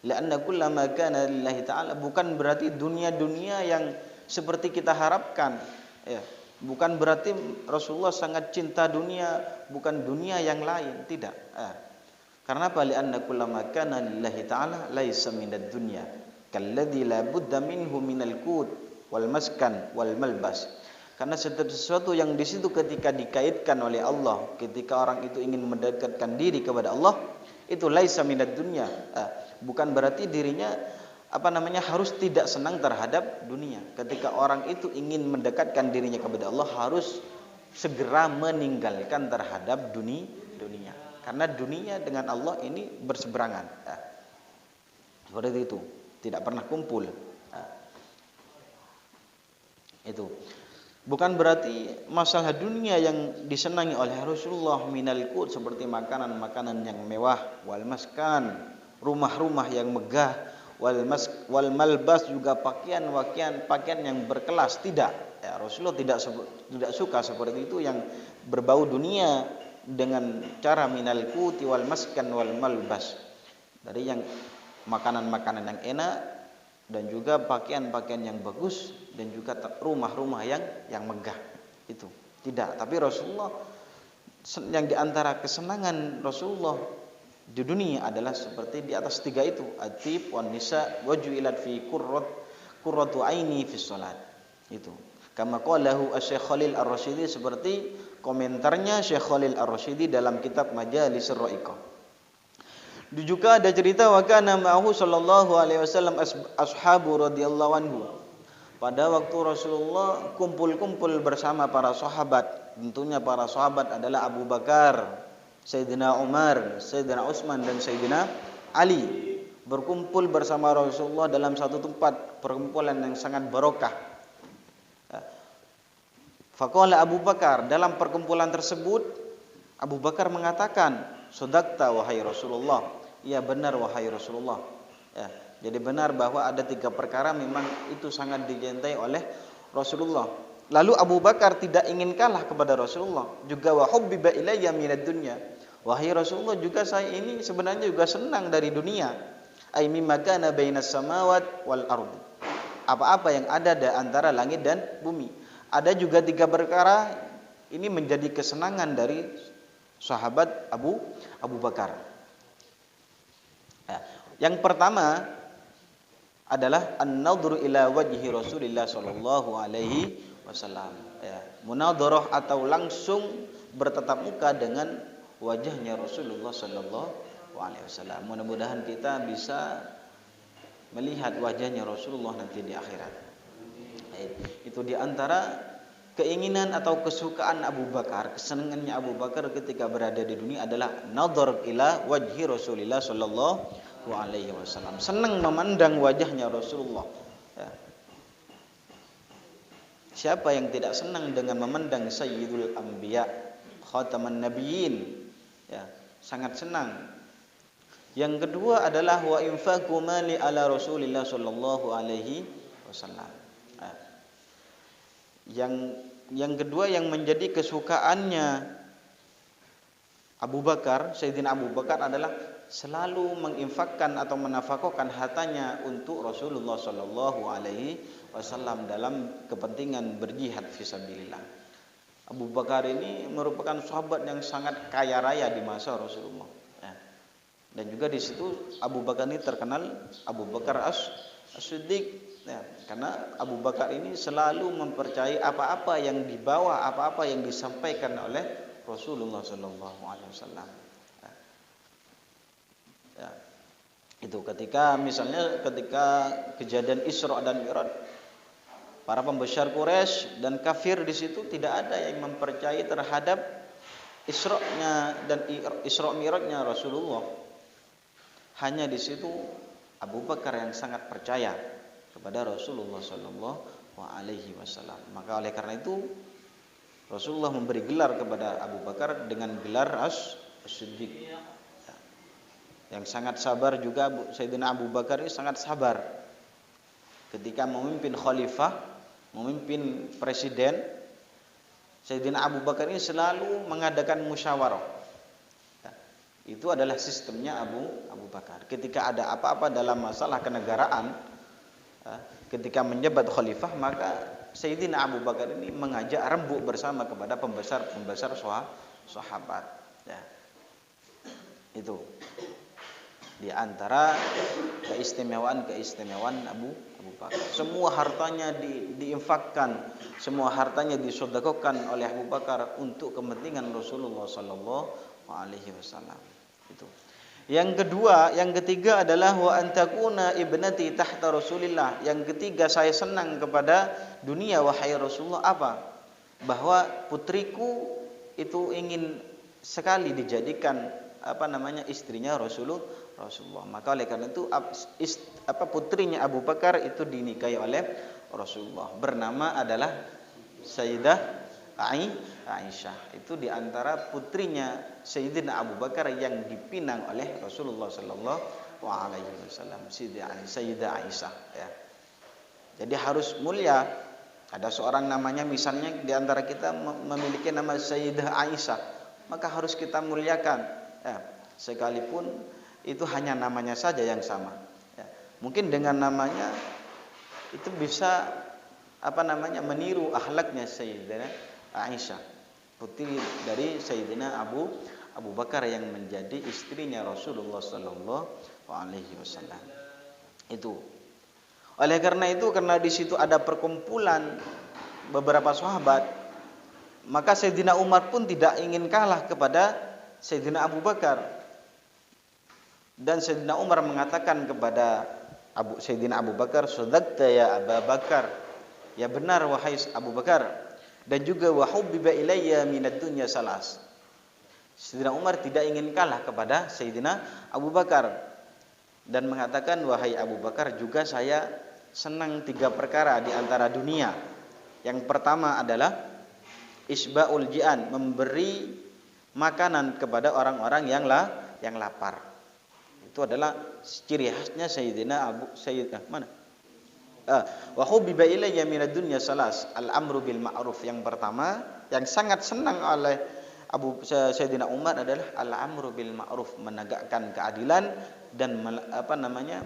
la'anna kullama kana lillahi ta'ala, bukan berarti dunia-dunia yang seperti kita harapkan, ya. Bukan berarti Rasulullah sangat cinta dunia, bukan dunia yang lain, tidak. Karena apa? Li'anna kullama kana lillahi ta'ala laisa minad dunya kalladzi la budda minhu minal qut wal maskan wal malbas. Karena sesuatu yang di situ ketika dikaitkan oleh Allah, ketika orang itu ingin mendekatkan diri kepada Allah, itu laisa minad dunya. Bukan berarti dirinya harus tidak senang terhadap dunia. Ketika orang itu ingin mendekatkan dirinya kepada Allah, harus segera meninggalkan terhadap dunia. Karena dunia dengan Allah ini berseberangan. Seperti itu, tidak pernah kumpul. Itu. Bukan berarti masalah dunia yang disenangi oleh Rasulullah minal qut, seperti makanan-makanan yang mewah, wal maskan, rumah-rumah yang megah, wal malbas, juga pakaian yang berkelas, tidak. Ya, Rasulullah tidak suka seperti itu yang berbau dunia dengan cara minal quti wal maskan wal malbas. Dari yang makanan-makanan yang enak dan juga pakaian-pakaian yang bagus dan juga rumah-rumah yang megah. Itu tidak. Tapi Rasulullah, yang diantara kesenangan Rasulullah di dunia adalah seperti di atas 3 itu, at-tib wan nisa wa ju'ilat fi qurratu aini fi shalat. Itu kama qalahu Asy-Syaikh Khalil Ar-Rasyidi, seperti komentarnya Syekh Khalil Ar-Rasyidi dalam kitab Majalisur Ra'iqah. Juga ada cerita wa kana ma'ahu sallallahu alaihi wasallam ashabu radhiyallahu anhu. Pada waktu Rasulullah kumpul-kumpul bersama para sahabat, tentunya para sahabat adalah Abu Bakar, Sayyidina Umar, Sayyidina Utsman dan Sayyidina Ali, berkumpul bersama Rasulullah dalam satu tempat, perkumpulan yang sangat barokah. Faqala Abu Bakar, dalam perkumpulan tersebut Abu Bakar mengatakan, "Shadaqta wahai Rasulullah." Ya, benar wahai Rasulullah. Ya, jadi benar bahwa ada 3 perkara memang itu sangat dicintai oleh Rasulullah. Lalu Abu Bakar tidak ingin kalah kepada Rasulullah. Juga wa hubbiba ilayya minad dunya. Wahai Rasulullah, juga saya ini sebenarnya juga senang dari dunia. Ai mimma kana bainas samawat wal ardh. Apa-apa yang ada di antara langit dan bumi. Ada juga 3 perkara ini menjadi kesenangan dari sahabat Abu Bakar. Yang pertama adalah an-nadhru ila wajhi Rasulillah sallallahu alaihi wasallam. Ya, munadharah atau langsung bertatap muka dengan wajahnya Rasulullah sallallahu alaihi wasallam. Mudah-mudahan kita bisa melihat wajahnya Rasulullah nanti di akhirat. Itu di antara keinginan atau kesukaan Abu Bakar, kesenangannya Abu Bakar ketika berada di dunia adalah nadhar ila wajhi Rasulillah sallallahu alaihi wasallam, senang memandang wajahnya Rasulullah. Ya. Siapa yang tidak senang dengan memandang Sayyidul Anbiya, Khataman Nabiyyin? Ya, sangat senang. Yang kedua adalah wa infaqu mali ala Rasulillah sallallahu alaihi wasallam. Yang Yang kedua yang menjadi kesukaannya Abu Bakar, Sayyidina Abu Bakar adalah selalu menginfakkan atau menafkahkan hartanya untuk Rasulullah Shallallahu Alaihi Wasallam dalam kepentingan berjihad fisabilillah. Abu Bakar ini merupakan sahabat yang sangat kaya raya di masa Rasulullah. Ya. Dan juga di situ Abu Bakar ini terkenal Abu Bakar As-Siddiq. Ya, karena Abu Bakar ini selalu mempercayai apa-apa yang dibawa, apa-apa yang disampaikan oleh Rasulullah Shallallahu Alaihi Wasallam. Ya. Itu ketika kejadian Isra dan Mi'raj, para pembesar Quraisy dan kafir di situ tidak ada yang mempercayai terhadap Isra-nya dan Isra Mi'rajnya Rasulullah. Hanya di situ Abu Bakar yang sangat percaya kepada Rasulullah Shallallahu Alaihi Wasallam. Maka oleh karena itu Rasulullah memberi gelar kepada Abu Bakar dengan gelar As-Siddiq. Yang sangat sabar juga Sayyidina Abu Bakar ini sangat sabar ketika memimpin khalifah, memimpin presiden. Sayyidina Abu Bakar ini selalu mengadakan musyawarah. Itu adalah sistemnya Abu Bakar. Ketika ada apa-apa dalam masalah kenegaraan, ketika menjabat khalifah, maka Sayyidina Abu Bakar ini mengajak rembuk bersama kepada pembesar sahabat. Ya. Itu di antara keistimewaan Abu Bakar. Semua hartanya diinfakkan, semua hartanya disedekahkan oleh Abu Bakar untuk kepentingan Rasulullah Sallallahu Alaihi Wasallam. Itu. Yang ketiga adalah wa antakuna ibnati tahta Rasulillah. Yang ketiga, saya senang kepada dunia wahai Rasulullah apa? Bahwa putriku itu ingin sekali dijadikan istrinya Rasulullah. Maka oleh karena itu putrinya Abu Bakar itu dinikahi oleh Rasulullah. Bernama adalah Sayyidah Aisyah. Itu diantara putrinya Sayyidina Abu Bakar yang dipinang oleh Rasulullah Sallallahu Alaihi Wasallam, Sayyidah Aisyah. Ya. Jadi harus mulia. Ada seorang namanya misalnya diantara kita memiliki nama Sayyidah Aisyah, maka harus kita muliakan. Ya. Sekalipun itu hanya namanya saja yang sama. Ya. Mungkin dengan namanya itu bisa meniru akhlaknya Sayyidah Aisyah, putri dari Sayyidina Abu Bakar yang menjadi istrinya Rasulullah Sallallahu Alaihi Wasallam. Itu. Oleh karena itu, karena di situ ada perkumpulan beberapa sahabat, maka Sayyidina Umar pun tidak ingin kalah kepada Sayyidina Abu Bakar. Dan Sayyidina Umar mengatakan kepada Sayyidina Abu Bakar, "Shadaqta ya Abu Bakar." Ya benar wahai Abu Bakar. Dan juga wa hubbiba ilayya minad dunya salas. Sayyidina Umar tidak ingin kalah kepada Sayyidina Abu Bakar dan mengatakan, wahai Abu Bakar, juga saya senang 3 perkara di antara dunia. Yang pertama adalah isba'ul ji'an, memberi makanan kepada orang-orang yang lapar. Itu adalah ciri khasnya wa hubbiba ilayya minad dunya salas, al-amru bil ma'ruf. Yang pertama yang sangat senang oleh Sayyidina Umar adalah al-amru bil ma'ruf, menegakkan keadilan dan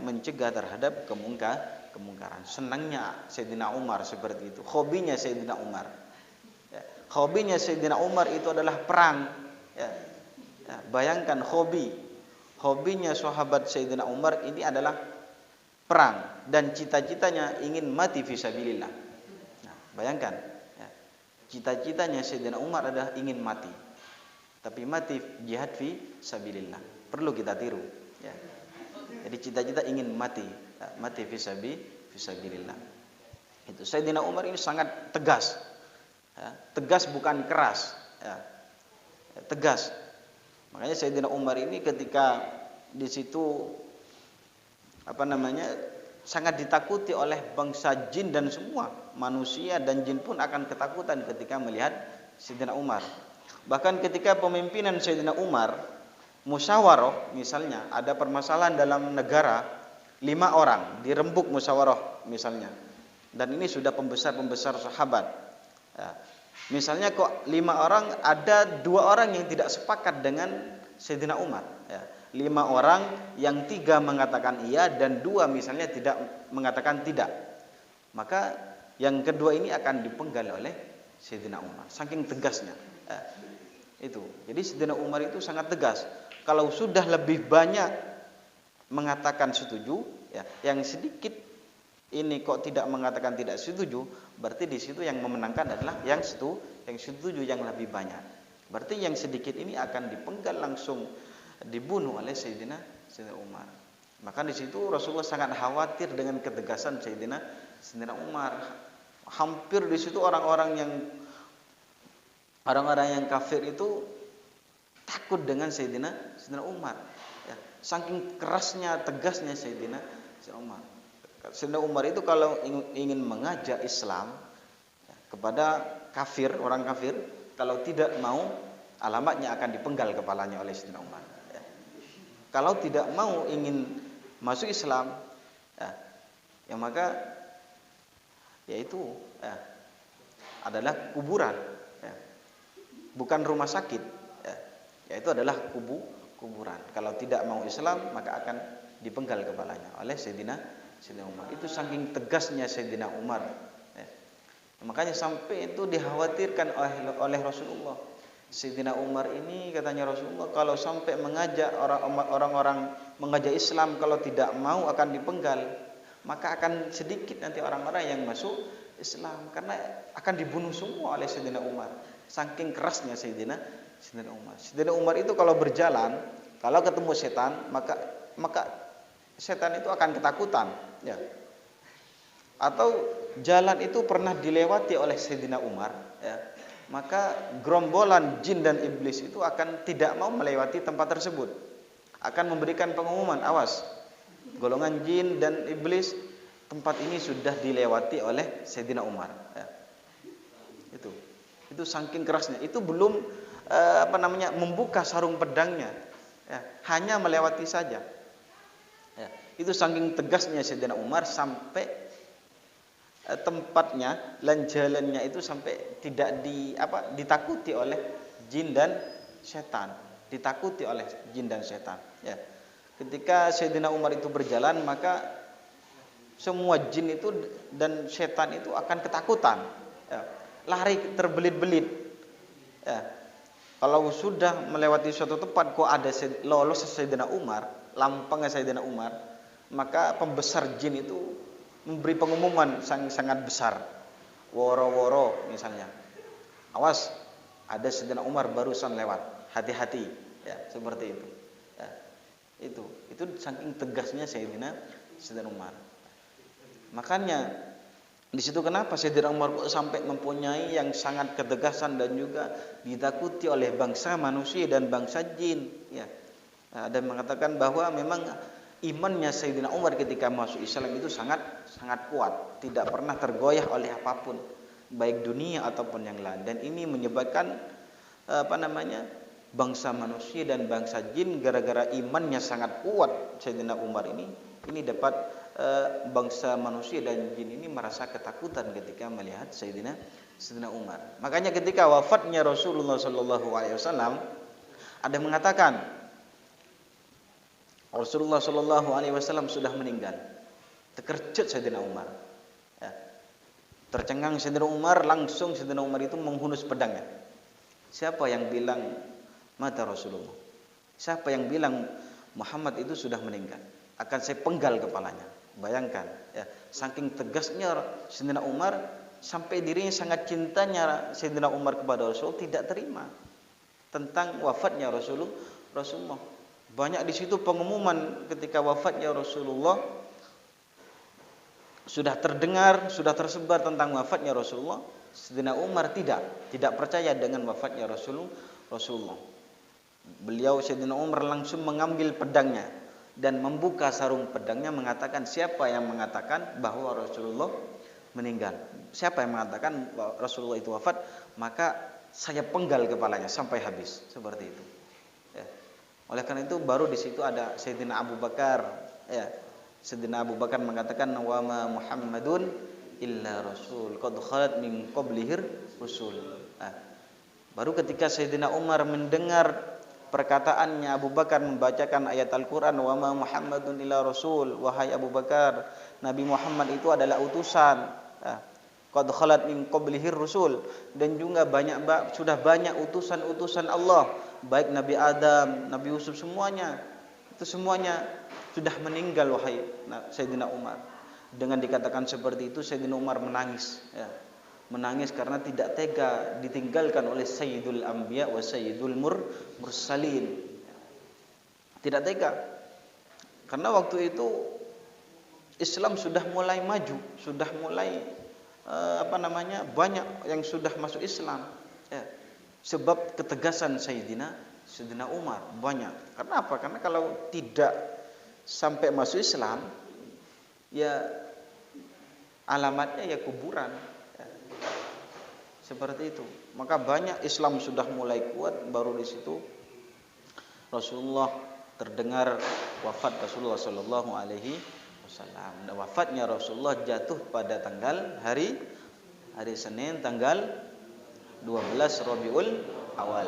mencegah terhadap kemungkaran. Senangnya Sayyidina Umar seperti itu. Hobinya Sayyidina Umar. Ya. Hobinya Sayyidina Umar itu adalah perang. Ya. Ya. Bayangkan hobinya sahabat Sayyidina Umar ini adalah perang dan cita-citanya ingin mati fisabilillah. Nah, bayangkan, ya. Cita-citanya Sayyidina Umar adalah ingin mati, tapi mati jihad fisabilillah. Perlu kita tiru. Ya. Jadi cita-cita ingin mati, ya, mati fisabilillah. Itu Sayyidina Umar ini sangat tegas, ya. Tegas bukan keras, ya. Ya, tegas. Makanya Sayyidina Umar ini ketika di situ sangat ditakuti oleh bangsa jin dan semua manusia dan jin pun akan ketakutan ketika melihat Sayyidina Umar. Bahkan ketika pemimpinan Sayyidina Umar musyawarah, misalnya ada permasalahan dalam negara, 5 orang dirembuk musyawarah misalnya, dan ini sudah pembesar sahabat, ya. Misalnya kok 5 orang, ada 2 orang yang tidak sepakat dengan Sayyidina Umar. Ya. 5 orang yang 3 mengatakan iya dan 2 misalnya tidak mengatakan tidak. Maka yang kedua ini akan dipenggal oleh Sayyidina Umar. Saking tegasnya. Ya. Itu. Jadi Sayyidina Umar itu sangat tegas. Kalau sudah lebih banyak mengatakan setuju, ya, yang sedikit ini kok tidak mengatakan tidak setuju, berarti di situ yang memenangkan adalah yang setuju yang lebih banyak. Berarti yang sedikit ini akan dipenggal langsung dibunuh oleh Sayyidina Umar. Maka di situ Rasulullah sangat khawatir dengan ketegasan Sayyidina Umar. Hampir di situ orang-orang yang kafir itu takut dengan Sayyidina Umar. Ya, saking kerasnya, tegasnya Sayyidina Umar. Sayyidina Umar itu kalau ingin mengajak Islam ya, kepada kafir, orang kafir, kalau tidak mau, alamatnya akan dipenggal kepalanya oleh Sayyidina Umar. Ya. Kalau tidak mau ingin masuk Islam, ya maka yaitu adalah kuburan, ya. Bukan rumah sakit, ya. Yaitu adalah kuburan. Kalau tidak mau Islam, maka akan dipenggal kepalanya oleh Sayyidina Umar. Itu saking tegasnya Sayyidina Umar. Ya. Makanya sampai itu dikhawatirkan oleh Rasulullah. Sayyidina Umar ini katanya Rasulullah kalau sampai mengajak orang-orang mengajak Islam, kalau tidak mau akan dipenggal, maka akan sedikit nanti orang-orang yang masuk Islam karena akan dibunuh semua oleh Sayyidina Umar. Saking kerasnya Sayyidina Umar. Sayyidina Umar itu kalau berjalan, kalau ketemu setan, maka setan itu akan ketakutan, ya. Atau jalan itu pernah dilewati oleh Sayyidina Umar, ya. Maka gerombolan jin dan iblis itu akan tidak mau melewati tempat tersebut. Akan memberikan pengumuman, awas. Golongan jin dan iblis, tempat ini sudah dilewati oleh Sayyidina Umar, ya. Itu saking kerasnya. Itu belum membuka sarung pedangnya, ya. Hanya melewati saja. Ya, itu saking tegasnya Sayyidina Umar sampai tempatnya dan jalannya itu sampai tidak ditakuti oleh jin dan setan, ditakuti oleh jin dan setan. Ya. Ketika Sayyidina Umar itu berjalan, maka semua jin itu dan setan itu akan ketakutan, ya. Lari terbelit-belit. Ya. Kalau sudah melewati suatu tempat kok ada lolos Sayyidina Umar, lampangnya Sayyidina Umar, maka pembesar jin itu memberi pengumuman sangat besar. Woro-woro misalnya. Awas, ada Sayyidina Umar barusan lewat. Hati-hati, ya, seperti itu. Ya, itu saking tegasnya Sayyidina Umar. Makanya di situ kenapa Sayyidina Umar sampai mempunyai yang sangat ketegasan dan juga ditakuti oleh bangsa manusia dan bangsa jin, ya. Ada mengatakan bahwa memang imannya Sayyidina Umar ketika masuk Islam itu sangat kuat, tidak pernah tergoyah oleh apapun, baik dunia ataupun yang lain. Dan ini menyebabkan bangsa manusia dan bangsa jin gara-gara imannya sangat kuat Sayyidina Umar ini dapat bangsa manusia dan jin ini merasa ketakutan ketika melihat Sayyidina Umar. Makanya ketika wafatnya Rasulullah SAW, ada yang mengatakan Rasulullah SAW sudah meninggal. Terkejut Sayyidina Umar. Ya. Tercengang Sayyidina Umar, langsung Sayyidina Umar itu menghunus pedangnya. Siapa yang bilang mata Rasulullah? Siapa yang bilang Muhammad itu sudah meninggal? Akan saya penggal kepalanya. Bayangkan, ya, saking tegasnya Sayyidina Umar sampai dirinya sangat cintanya Sayyidina Umar kepada Rasul tidak terima tentang wafatnya Rasulullah. Banyak di situ pengumuman ketika wafatnya Rasulullah sudah terdengar, sudah tersebar tentang wafatnya Rasulullah. Sayyidina Umar tidak percaya dengan wafatnya Rasulullah. Beliau Sayyidina Umar langsung mengambil pedangnya dan membuka sarung pedangnya mengatakan, siapa yang mengatakan bahwa Rasulullah meninggal? Siapa yang mengatakan bahwa Rasulullah itu wafat? Maka saya penggal kepalanya sampai habis. Seperti itu. Ya. Oleh karena itu baru di situ ada Sayyidina Abu Bakar. Ya. Sayyidina Abu Bakar mengatakan, wa ma Muhammadun illa rasul qad khalat min qablihir rusul. Baru ketika Sayyidina Umar mendengar perkataannya Abu Bakar membacakan ayat Al-Qur'an, wa ma Muhammadun illa rasul, wahai Abu Bakar, Nabi Muhammad itu adalah utusan. Qad khalat min qablihir rusul, dan juga sudah banyak utusan-utusan Allah, baik Nabi Adam, Nabi Yusuf, semuanya sudah meninggal wahai Sayyidina Umar. Dengan dikatakan seperti itu Sayyidina Umar menangis, menangis karena tidak tega ditinggalkan oleh Sayyidul Anbiya wa Sayyidul Mursalin. Tidak tega. Karena waktu itu Islam sudah mulai maju, sudah mulai banyak yang sudah masuk Islam. Sebab ketegasan Sayyidina Umar banyak. Karena apa? Karena kalau tidak sampai masuk Islam, ya alamatnya ya kuburan. Seperti itu. Maka banyak Islam sudah mulai kuat, baru di situ Rasulullah terdengar wafat Rasulullah sallallahu alaihi wasallam. Wafatnya Rasulullah jatuh pada hari Senin tanggal 12 Rabiul Awal.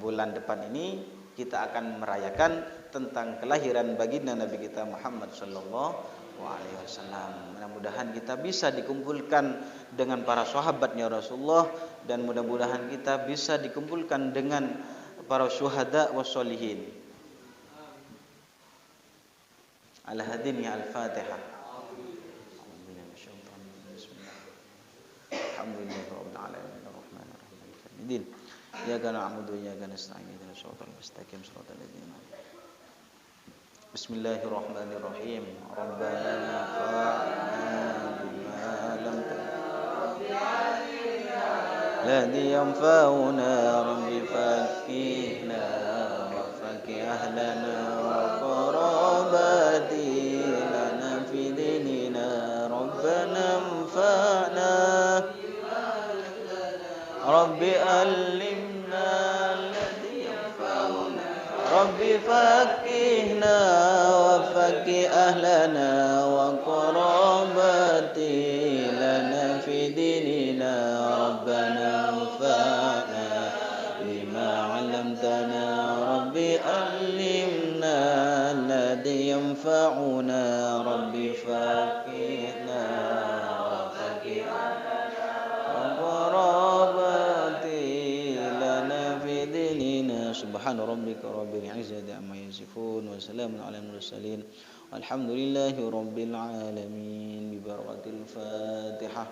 Bulan depan ini kita akan merayakan tentang kelahiran baginda Nabi kita Muhammad sallallahu alaihi wasallam. Mudah-mudahan kita bisa dikumpulkan dengan para sahabatnya Rasulullah, dan mudah-mudahan kita bisa dikumpulkan dengan para syuhada was sholihin. Al-hadin ya Al-Fatihah. Alhamdulillahirabbil alamin arrahmanir rahim. Iyyaka na'budu wa iyyaka nasta'in ihdinas siratal mustaqim siratal ladzina Bismillahirrahmanirrahim. Rabbana fa'alna bima lam ladzi yanfa'una rabbi fakihna wa fakih ahlana wa qarabati lana fi dinina rabbana anfa'na rabbi allimna alladzi yanfa'una rabbi fakihna wa fakih ahlana wa qarabati lana fi dinina rabbana anfa'na bima 'allamtana rabbi allimna alladzi yanfa'una rabbi fakihna wa fakih Subhana rabbika rabbil izzati amma yasifun wa salamun alal mursalin walhamdulillahi rabbil alamin bi barakatil Fatihah.